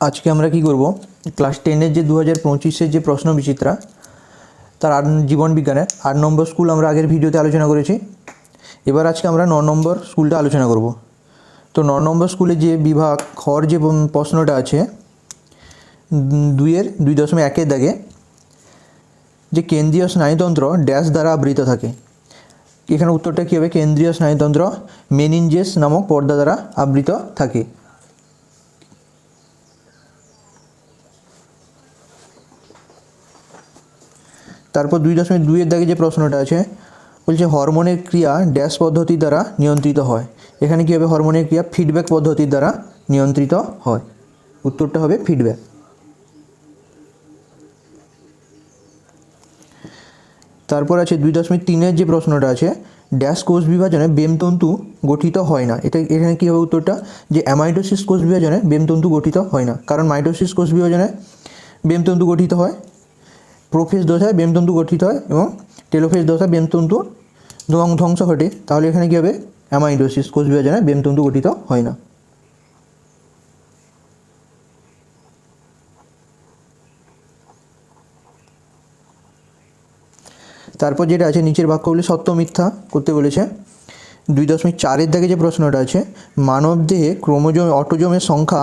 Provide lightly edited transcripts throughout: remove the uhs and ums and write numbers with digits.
আজকে আমরা কি করব, ক্লাস 10-এর যে 2025-এর যে প্রশ্ন বিচিত্রা তার জীবন বিজ্ঞানের 8 নম্বর স্কুল আমরা আগের ভিডিওতে আলোচনা করেছি। এবার আজকে আমরা 9 নম্বর স্কুলটা আলোচনা করব। তো 9 নম্বর স্কুলে যে বিভাগ খর যে প্রশ্নটা আছে 2.1 দাগে, যে কেন্দ্রীয় স্নায়ুতন্ত্র ড্যাশ দ্বারা আবৃত থাকে। এখানে উত্তরটা কী হবে? কেন্দ্রীয় স্নায়ুতন্ত্র মেনিনজেস নামক পর্দা দ্বারা আবৃত থাকে। তারপর 2.2-এর দাগে যে প্রশ্নটা আছে বলছে হরমোনের ক্রিয়া ড্যাশ পদ্ধতি দ্বারা নিয়ন্ত্রিত হয়। এখানে কী হবে? হরমোনের ক্রিয়া ফিডব্যাক পদ্ধতির দ্বারা নিয়ন্ত্রিত হয়। উত্তরটা হবে ফিডব্যাক। তারপর আছে 2.3-এর যে প্রশ্নটা আছে ড্যাশ কোষ বিভাজনে বেমতন্তু গঠিত হয় না। এখানে কী হবে উত্তরটা? যে অ্যামাইটোসিস কোষ বিভাজনে বেমতন্তু গঠিত হয় না, কারণ মাইটোসিস কোষ বিভাজনে বেমতন্তু গঠিত হয়, প্রোফেজ দশায় বেমতন্তু গঠিত হয় এবং টেলোফেজ দশায় বেমতন্তু ধ্বংস ঘটে। তাহলে এখানে কী হবে? অ্যামাইডোসিস কোষ বিভাজনে বেমতন্তু গঠিত হয় না। তারপর যেটা আছে নিচের বাক্যগুলি সত্য মিথ্যা করতে বলেছে। 2.4-এর দাগে যে প্রশ্নটা আছে মানবদেহে ক্রোমোজোম অটোজোমের সংখ্যা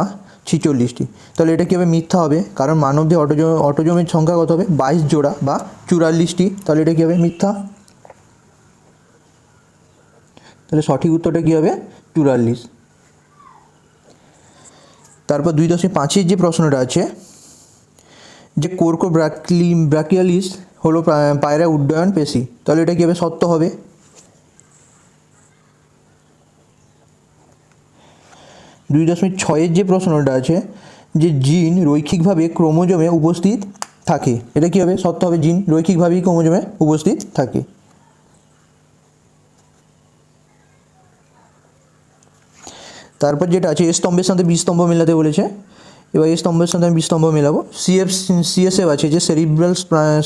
46টি। তাহলে এটা কী হবে? মিথ্যা হবে, কারণ মানবদেহে অটোজোমের সংখ্যা কত হবে? 22 জোড়া বা 44টি। তাহলে এটা কী হবে? মিথ্যা। তাহলে সঠিক উত্তরটা কী হবে? 44। তারপর 2.5-এর যে প্রশ্নটা আছে যে কোর্কো ব্রাকিয়ালিস হলো পায়রা উড্ডয়ন পেশি। তাহলে এটা কী হবে? সত্য হবে। 2.6-এর যে প্রশ্নটা আছে যে জিন রৈখিকভাবে ক্রোমোজোমে উপস্থিত থাকে। এটা কী হবে? সত্য হবে। জিন রৈখিকভাবেই ক্রোমোজোমে উপস্থিত থাকে। তারপর যেটা আছে এ স্তম্ভের সাথে বি স্তম্ভ মেলাতে বলেছে। এবার এ স্তম্ভের সাথে আমি বি স্তম্ভ মেলাবো। সিএসএফ আছে যে সেরিব্রাল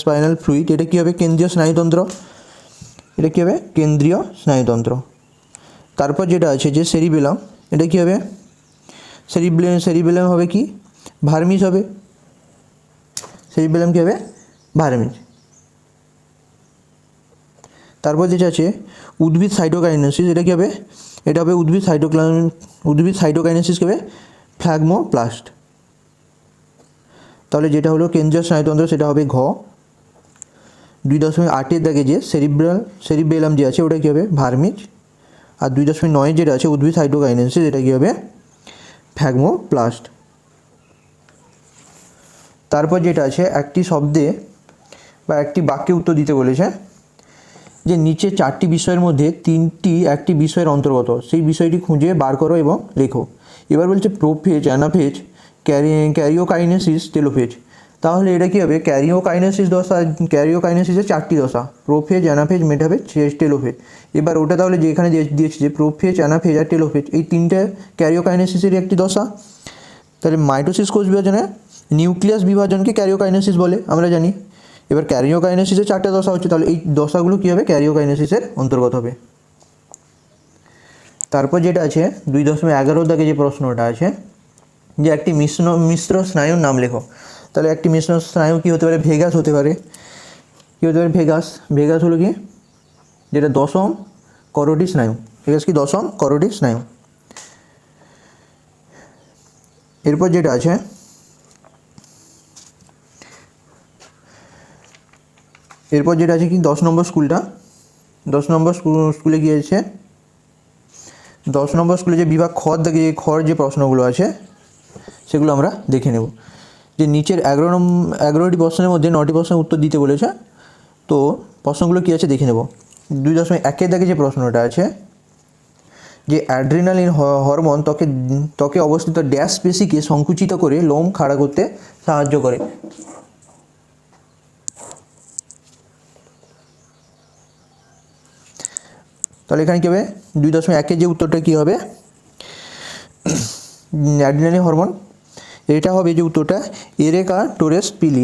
স্পাইনাল ফ্লুইড, এটা কী হবে? কেন্দ্রীয় স্নায়ুতন্ত্র। এটা কী হবে? কেন্দ্রীয় স্নায়ুতন্ত্র। তারপর যেটা আছে যে সেরিবেলাম, এটা কী হবে? সেরিবেলাম হবে কি? ভার্মিস হবে। সেরিবেলাম কী হবে? ভার্মিস। তারপর যেটা আছে উদ্ভিদ সাইটোকাইনেসিস, এটা কী হবে? এটা হবে উদ্ভিদ সাইটোকাইনেসিস কী হবে? ফ্ল্যাগমোপ্লাস্ট। তাহলে যেটা হলো কেন্দ্রীয় স্নায়ুতন্ত্র সেটা হবে ঘ। 2.8-এর দাগে যে সেরিবেলাম যে আছে ওটা কী হবে? ভার্মিজ। আর 2.9 যেটা আছে উদ্ভিদ সাইটোকাইনেসিস, এটা কী হবে? ফ্ল্যাগমোপ্লাস্ট। তারপর যেটা আছে একটি শব্দে বা একটি বাক্যে উত্তর দিতে বলেছে যে নিচে 4টি বিষয়ের মধ্যে 3টি একটি বিষয়ের অন্তর্গত, সেই বিষয়টি খুঁজে বার করো এবং লেখো। এবার বলছে প্রোফেজ, অ্যানাফেজ, ক্যারিওকাইনেসিস, টেলোফেজ। তাহলে এটা কী হবে? ক্যারিওকাইনেসিসের 4টি দশা, প্রোফেজ, অ্যানাফেজ, মেটাফেজ, টেলোফেজ। এবার ওটা তাহলে যে এখানে দিয়েছে যে প্রোফেজ, অ্যানাফেজ আর টেলোফেজ, এই 3টে ক্যারিওকাইনেসিসের একটি দশা। তাহলে মাইটোসিস কোষ বিভাজনে নিউক্লিয়াস বিভাজনকে ক্যারিওকাইনেসিস বলে আমরা জানি। এবার ক্যারিওকাইনেসিসের 4টে দশা হচ্ছে, তাহলে এই দশাগুলো কী হবে? ক্যারিওকাইনেসিসের অন্তর্গত হবে। তারপর যেটা আছে 2.11 দাগে যে প্রশ্নটা আছে যে একটি মিশ্র স্নায়ুর নাম লেখো। তাহলে একটি মিশ্র স্নায়ু কী হতে পারে? ভেগাস হতে পারে। কী হতে পারে? ভেগাস হলো কি? যেটা 10ম করোটি স্নায়ু। ভেগাস কি 10ম করোটি স্নায়ু। এরপর যেটা আছে কি 10 নম্বর স্কুলটা, 10 নম্বর স্কুলে গিয়েছে। 10 নম্বর স্কুলে যে বিভাগ খর যে প্রশ্নগুলো আছে সেগুলো আমরা দেখে নেব। যে নিচের 11টি প্রশ্নের মধ্যে 9টি প্রশ্নের উত্তর দিতে বলেছে। তো প্রশ্নগুলো কী আছে দেখে নেব। 2.1-এর দাগে যে প্রশ্নটা আছে যে অ্যাড্রিনালিন হরমোন ত্বকে অবস্থিত ড্যাশ পেশিকে সংকুচিত করে লোম খাড়া করতে সাহায্য করে। তাহলে এখানে কী হবে? 2.1-এর যে উত্তরটা কী হবে? অ্যাড্রিনালিন হরমোন, এটা হবে যে উত্তরটা এরেকা টোরেস পিলি।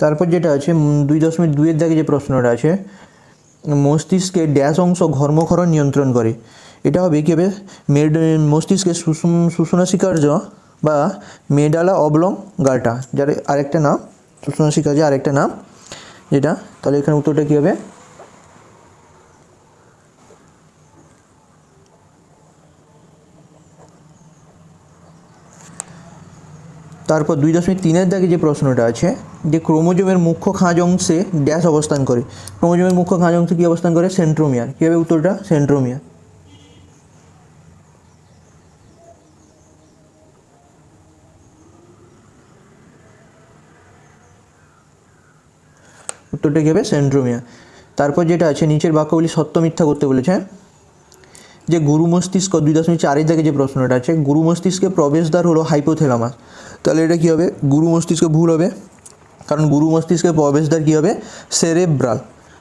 তারপর যেটা আছে 2.2-এর দাগে যে প্রশ্নটা আছে, মস্তিষ্কের ড্যাশ অংশ ঘর্মক্ষরণ নিয়ন্ত্রণ করে। এটা হবে কী হবে, মস্তিষ্কের শুষ্ণাশিকার্য বা মেডালা অবলঙ্গাটা, যার আরেকটা নাম শুষ্ণাশিকার্য আরেকটা নাম যেটা। তাহলে এখানে উত্তরটা কী হবে, তারপর 2.3-এর দাগে যে প্রশ্নটা আছে, যে ক্রোমোজোমের মুখ্য খাঁজ অংশে ড্যাশ অবস্থান করে। ক্রোমোজোমের মুখ্য খাঁজ অংশে কী অবস্থান করে, সেন্ট্রোমিয়ার। কী হবে উত্তরটা, সেন্ট্রোমিয়ার। উত্তরটা কী হবে, সেন্ট্রোমিয়ার। তারপর যেটা আছে, নিচের বাক্যগুলি সত্য মিথ্যা করতে বলেছে। যে গুরু মস্তিষ্ক 2.4-এর দাগে যে প্রশ্নটা আছে, গুরু মস্তিষ্কে প্রবেশদ্বার হলো হাইপোথ্যালামাস। তাহলে এটা কী হবে, গুরু মস্তিষ্কে ভুল হবে, কারণ গুরু মস্তিষ্কের প্রবেশদ্বার কী হবে, সেরেব্রাল।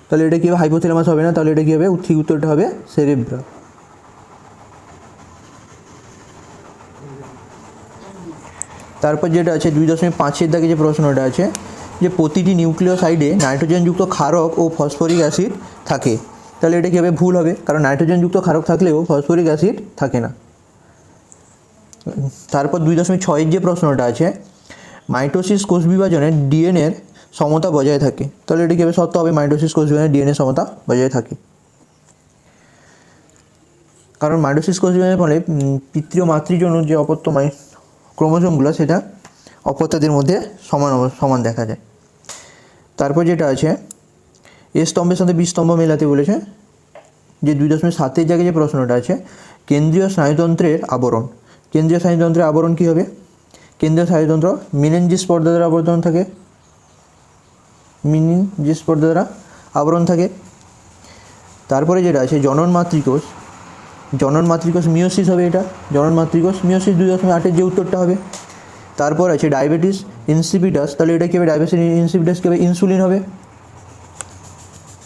তাহলে এটা কী হবে, হাইপোথ্যালামাস হবে না, তাহলে এটা কী হবে, ঠিক উত্তরটা হবে সেরেব্রাল। তারপর যেটা আছে 2.5-এর দাগে যে প্রশ্নটা আছে, যে প্রতিটি নিউক্লিওসাইডে নাইট্রোজেনযুক্ত ক্ষারক ও ফসফরিক অ্যাসিড থাকে। তাহলে এটা কী হবে, ভুল হবে, কারণ নাইট্রোজেনযুক্ত ক্ষারক থাকলেও ফসফরিক অ্যাসিড থাকে না। তারপর 2.6-এর যে প্রশ্নটা আছে, মাইটোসিস কোষ বিভাজনে ডিএনএর সমতা বজায় থাকে। তাহলে এটা কী হবে, সত্য হবে, মাইটোসিস কোষ বিভাজনে ডিএনএ সমতা বজায় থাকে, কারণ মাইটোসিস কোষ বিভাজনের ফলে পিতৃ ও মাতৃজন্য যে অপত্যময় ক্রোমোজোমগুলো, সেটা অপত্যদের মধ্যে সমান দেখা যায়। তারপর যেটা আছে, এ স্তম্ভের সাথে বি স্তম্ভ মেলাতে বলেছে। যে 2.7-এর জায়গায় যে প্রশ্নটা আছে, কেন্দ্রীয় স্নায়ুতন্ত্রের আবরণ। কেন্দ্রীয় স্নায়ুতন্ত্রের আবরণ কী হবে, কেন্দ্রীয় স্নায়ুতন্ত্র মেনেনজিস পর্দা দ্বারা আবরণ থাকে, মেনেনজিস পর্দা দ্বারা আবরণ থাকে। তারপরে যেটা আছে, জনন মাতৃকোষ মিওসিস হবে, এটা জনন মাতৃকোষ মিওসিস 2.8-এর যে উত্তরটা হবে। তারপর আছে ডায়াবেটিস ইনসিপিটাস। তাহলে এটা কী হবে, ডায়াবেটিস ইনসিপিটাস কী হবে, ইনসুলিন হবে।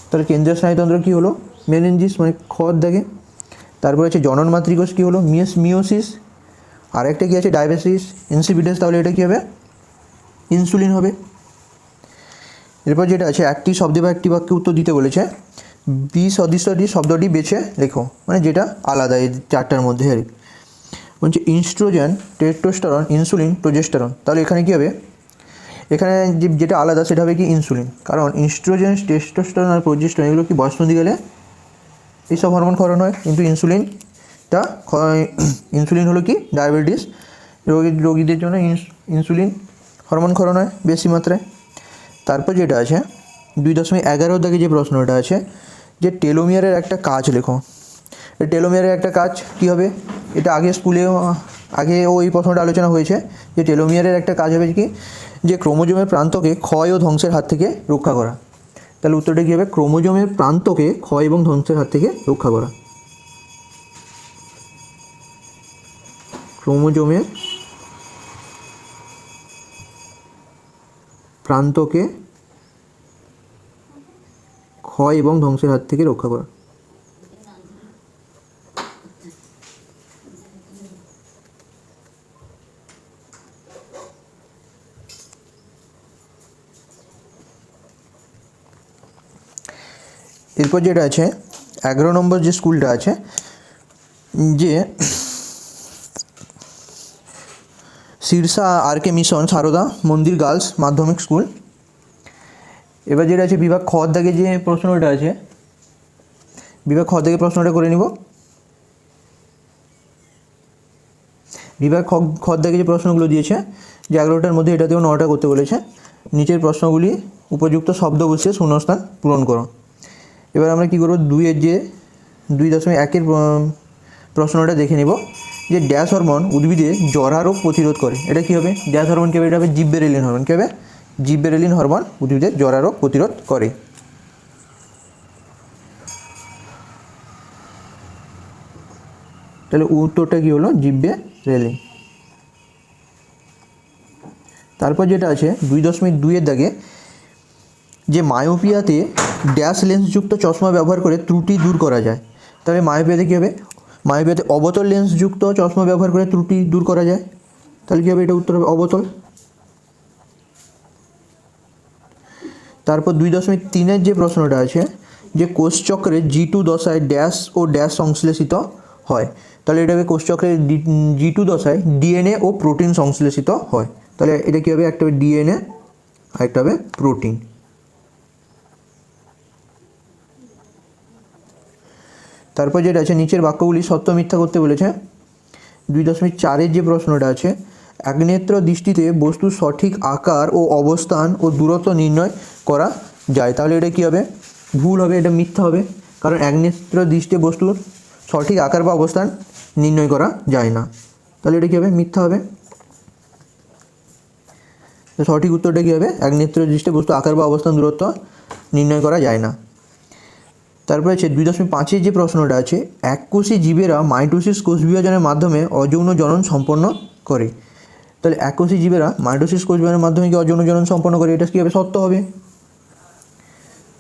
তাহলে কেন্দ্রীয় স্নায়ুতন্ত্র কী হলো, মেনেনজিস, মানে খর দাগে। তারপর আছে জনন মাতৃকোষ কী হলো, মিওসিস। আর একটা কী আছে, ডায়াবেটিস ইনসিপিটাস। তাহলে এটা কী হবে, ইনসুলিন হবে। এরপর যেটা আছে, একটি শব্দে বা একটি বাক্যে উত্তর দিতে বলেছে। বি সদৃশটি শব্দটি বেছে লেখো, মানে যেটা আলাদা এই চারটার মধ্যে আর বলছে, ইস্ট্রোজেন, টেস্টোস্টেরন, ইনসুলিন, প্রোজেস্টেরন। তাহলে এখানে কী হবে, এখানে যেটা আলাদা সেটা হবে কি, ইনসুলিন। কারণ ইস্ট্রোজেন, টেস্টোস্টেরন আর প্রোজেস্টেরন এগুলো কি বয়ঃসন্ধি গেলে এইসব হরমোন ক্ষরণ হয়, কিন্তু ইনসুলিন হলো কি, ডায়াবেটিস রোগীদের জন্য ইনসুলিন হরমোন ক্ষরণ হয় বেশি মাত্রায়। তারপর যেটা আছে 2.11 দাগে যে প্রশ্নটা আছে, যে টেলোমিয়ারের একটা কাজ লেখো। টেলোমিয়ারের একটা কাজ কী হবে, এটা আগেও এই প্রশ্নটা আলোচনা হয়েছে, যে টেলোমিয়ারের একটা কাজ হবে কি, যে ক্রোমোজোমের প্রান্তকে ক্ষয় ও ধ্বংসের হাত থেকে রক্ষা করা। তাহলে উত্তরটা কী হবে, ক্রোমোজোমের প্রান্তকে ক্ষয় এবং ধ্বংসের হাত থেকে রক্ষা করা। ক্রোমোজোমের প্রান্তকে ক্ষয় এবং ধ্বংসের হাত থেকে রক্ষা করা। এরপর যেটা আছে 11 নম্বর যে স্কুলটা আছে, যে শীর্ষা আর.কে মিশন সারদা মন্দির গার্লস মাধ্যমিক স্কুল। এবার যেটা আছে বিভাগ খ দাগে যে প্রশ্নটা আছে, বিভাগ খ দাগে প্রশ্নটা করে নিব। বিভাগ খ দাগে যে প্রশ্নগুলো দিয়েছে, যে 11টার মধ্যে এটাতেও 9টা করতে বলেছে। নিচের প্রশ্নগুলি উপযুক্ত শব্দ বসিয়ে শূন্যস্থান পূরণ করো। এবার আমরা কী করব, 2.1-এর প্রশ্নটা দেখে নিব, যে ড্যাশ হরমোন উদ্ভিদে জরা রোগ প্রতিরোধ করে। এটা কী হবে, ড্যাশ হরমোন কী হবে, এটা হবে জিববেরেলিন হরমোন। কী হবে, জিববেরেলিন হরমোন উদ্ভিদে জরা রোগ প্রতিরোধ করে। তাহলে উত্তরটা কী হলো, জিববেরেলিন। তারপর যেটা আছে 2.2-এর দাগে, যে মায়োপিয়াতে ড্যাশ লেন্সযুক্ত চশমা ব্যবহার করে ত্রুটি দূর করা যায়। তবে মায়োপিয়াতে কী হবে, মায়োপিয়াতে অবতল লেন্সযুক্ত চশমা ব্যবহার করে ত্রুটি দূর করা যায়। তাহলে কী হবে, এটা উত্তর হবে অবতল। তারপর 2.3-এর যে প্রশ্নটা আছে যে কোষচক্রে G2 দশায় ড্যাশ ও ড্যাশ সংশ্লেষিত হয়, তাহলে এটা হবে কোষচক্রের G2 দশায় ডিএনএ ও প্রোটিন সংশ্লেষিত হয়। তাহলে এটা কী হবে, একটা হবে ডিএনএ আর একটা হবে প্রোটিন। তারপর যেটা আছে নিচের বাক্যগুলি সত্য মিথ্যা করতে বলেছে। 2.4-এর যে প্রশ্নটা আছে একনেত্র দৃষ্টিতে বস্তুর সঠিক আকার ও অবস্থান ও দূরত্ব নির্ণয় করা যায়, তাহলে এটা কী হবে, ভুল হবে, এটা মিথ্যা হবে, কারণ একনেত্র দৃষ্টিতে বস্তুর সঠিক আকার বা অবস্থান নির্ণয় করা যায় না, তাহলে এটা কী হবে, মিথ্যা হবে। তো সঠিক উত্তরটা কী হবে, একনেত্র দৃষ্টিতে বস্তুর আকার বা অবস্থান দূরত্ব নির্ণয় করা যায় না। তারপরে আছে 2.5-এর যে প্রশ্নটা আছে এককোষী জীবেরা মাইটোসিস কোষ বিভাজনের মাধ্যমে অযৌন জনন সম্পন্ন করে, তাহলে এককোষী জীবেরা মাইটোসিস কোষ বিভাজনের মাধ্যমে কি অযৌন জনন সম্পন্ন করে, এটা কী হবে, সত্য হবে।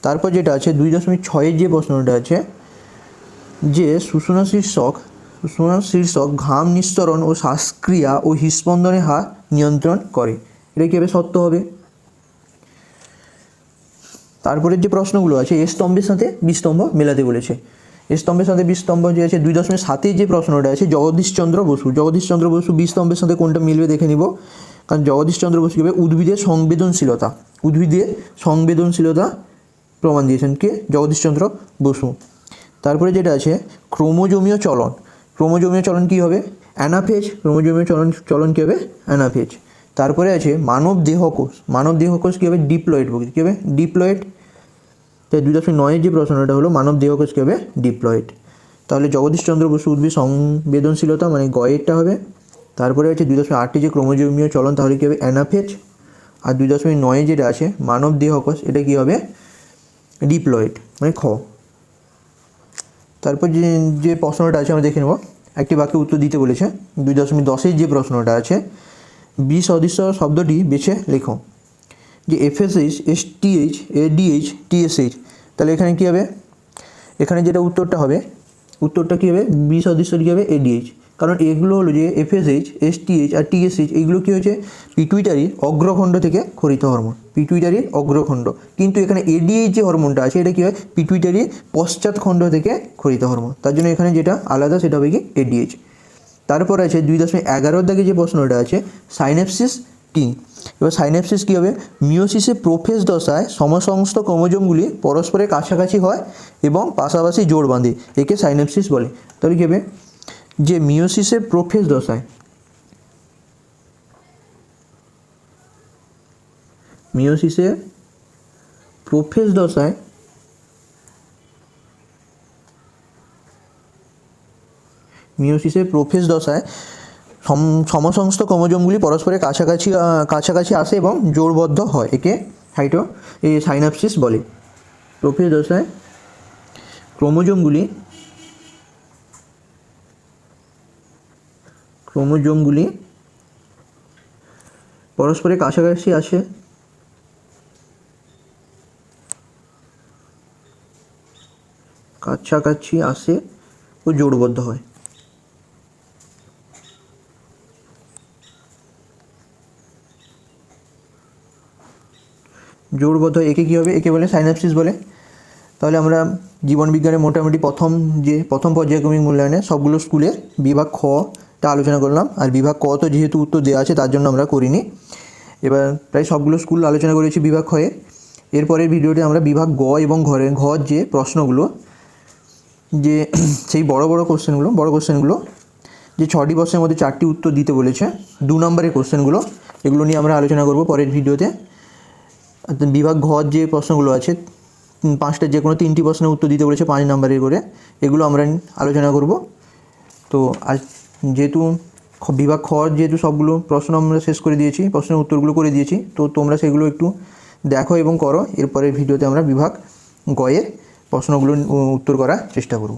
তারপর যেটা আছে 2.6-এর যে প্রশ্নটা আছে যে সুষুম্না শীর্ষক ঘাম নিঃসরণ ও শ্বাসক্রিয়া ও হৃৎস্পন্দনের হার নিয়ন্ত্রণ করে, এটা কী হবে, সত্য হবে। তারপরের যে প্রশ্নগুলো আছে এ স্তম্ভের সাথে বি স্তম্ভ মেলাতে বলেছে। এ স্তম্ভের সাথে বি স্তম্ভ যে আছে 2.7-এর যে প্রশ্নটা আছে জগদীশচন্দ্র বসু বি স্তম্ভের সাথে কোনটা মিলবে দেখে নিব, কারণ জগদীশচন্দ্র বসু কী হবে, উদ্ভিদের সংবেদনশীলতা প্রমাণ দিয়েছেন কে, জগদীশচন্দ্র বসু। তারপরে যেটা আছে ক্রোমোজোমীয় চলন কী হবে, অ্যানাফেজ, ক্রোমোজোমীয় চলন কী হবে, অ্যানাফেজ। তারপরে আছে মানব দেহকোষ কী হবে, ডিপ্লয়েড কী হবে, ডিপ্লয়েড। তাই 2.9-এর যে প্রশ্নটা হলো মানব দেহকোষ কী হবে, ডিপ্লয়েড। তাহলে জগদীশচন্দ্র বসু উদ্ভিদ সংবেদনশীলতা মানে গয়েরটা হবে। তারপরে আছে 2.8-এ যে ক্রোমোজোমীয় চলন তাহলে কী হবে, অ্যানাফেজ। আর 2.9-এ যেটা আছে মানব দেহকোষ এটা কী হবে, ডিপ্লয়েড মানে খ। তারপর যে প্রশ্নটা আছে আমরা দেখে নেব, একটি বাক্যে উত্তর দিতে বলেছে। 2.10-এর যে প্রশ্নটা আছে বি সদৃশ শব্দটি বেছে লেখো, যে FSH STH ADH TSH, তাহলে এখানে কী হবে, এখানে যেটা উত্তরটা কী হবে, বি সদৃশটি কী হবে, ADH, কারণ এগুলো হলো যে FSH STH আর TSH এইগুলো কী হয়েছে পিটুইটারির অগ্রখণ্ড থেকে ক্ষরিত হরমোন, পিটুইটারির অগ্রখণ্ড, কিন্তু এখানে ADH যে হরমোনটা আছে এটা কী হয় পিটুইটারির পশ্চাৎখণ্ড থেকে ক্ষরিত হরমোন, তার জন্য এখানে যেটা আলাদা সেটা হবে কি ADH। তারপর আছে 2.11-এর দাগে যে প্রশ্নটা আছে সাইন্যাপসিস কি, এবার সাইন্যাপসিস কী হবে, মিওসিসে প্রোফেজ দশায় সমসংস্থ ক্রোমোজোমগুলি পরস্পরের কাছাকাছি হয় এবং পাশাপাশি জোড় বাঁধে, একে সাইন্যাপসিস বলে। তাহলে কী হবে, যে মিওসিসের প্রোফেজ দশায় সমসংস্থ ক্রোমোজোমগুলি পরস্পরের কাছাকাছি আসে এবং জোড়বদ্ধ হয়, একে সাইন্যাপসিস বলে। প্রোফেজ দশায় ক্রোমোজোমগুলি পরস্পরের কাছাকাছি আসে ও জোড়বদ্ধ হয়। জোড়বদ্ধ একে কী হবে, একে বলে সাইন্যাপসিস বলে। তাহলে আমরা জীবনবিজ্ঞানের মোটামুটি প্রথম পর্যায়ক্রমিক মূল্যায়নে সবগুলো স্কুলের বিভাগ খটা আলোচনা করলাম, আর বিভাগ ক তো যেহেতু উত্তর দেওয়া আছে তার জন্য আমরা করিনি। এবার প্রায় সবগুলো স্কুল আলোচনা করেছি বিভাগ খয়ে। এরপরের ভিডিওতে আমরা বিভাগ গ এবং ঘর যে প্রশ্নগুলো, যে সেই বড় কোশ্চেনগুলো যে 6টি প্রশ্নের মধ্যে 4টি উত্তর দিতে বলেছে, 2 নম্বরের কোশ্চেনগুলো, এগুলো নিয়ে আমরা আলোচনা করব পরের ভিডিওতে। বিভাগ ঘর যে প্রশ্নগুলো আছে 5টা যে কোনো 3টি প্রশ্নের উত্তর দিতে বলেছে 5 নম্বরের করে, এগুলো আমরা আলোচনা করব। তো আজ যেহেতু বিভাগ খর যেহেতু সবগুলো প্রশ্ন আমরা শেষ করে দিয়েছি, প্রশ্নের উত্তরগুলো করে দিয়েছি, তো তোমরা সেগুলো একটু দেখো এবং করো। এরপরের ভিডিওতে আমরা বিভাগ গয়ের প্রশ্নগুলো উত্তর করার চেষ্টা করব।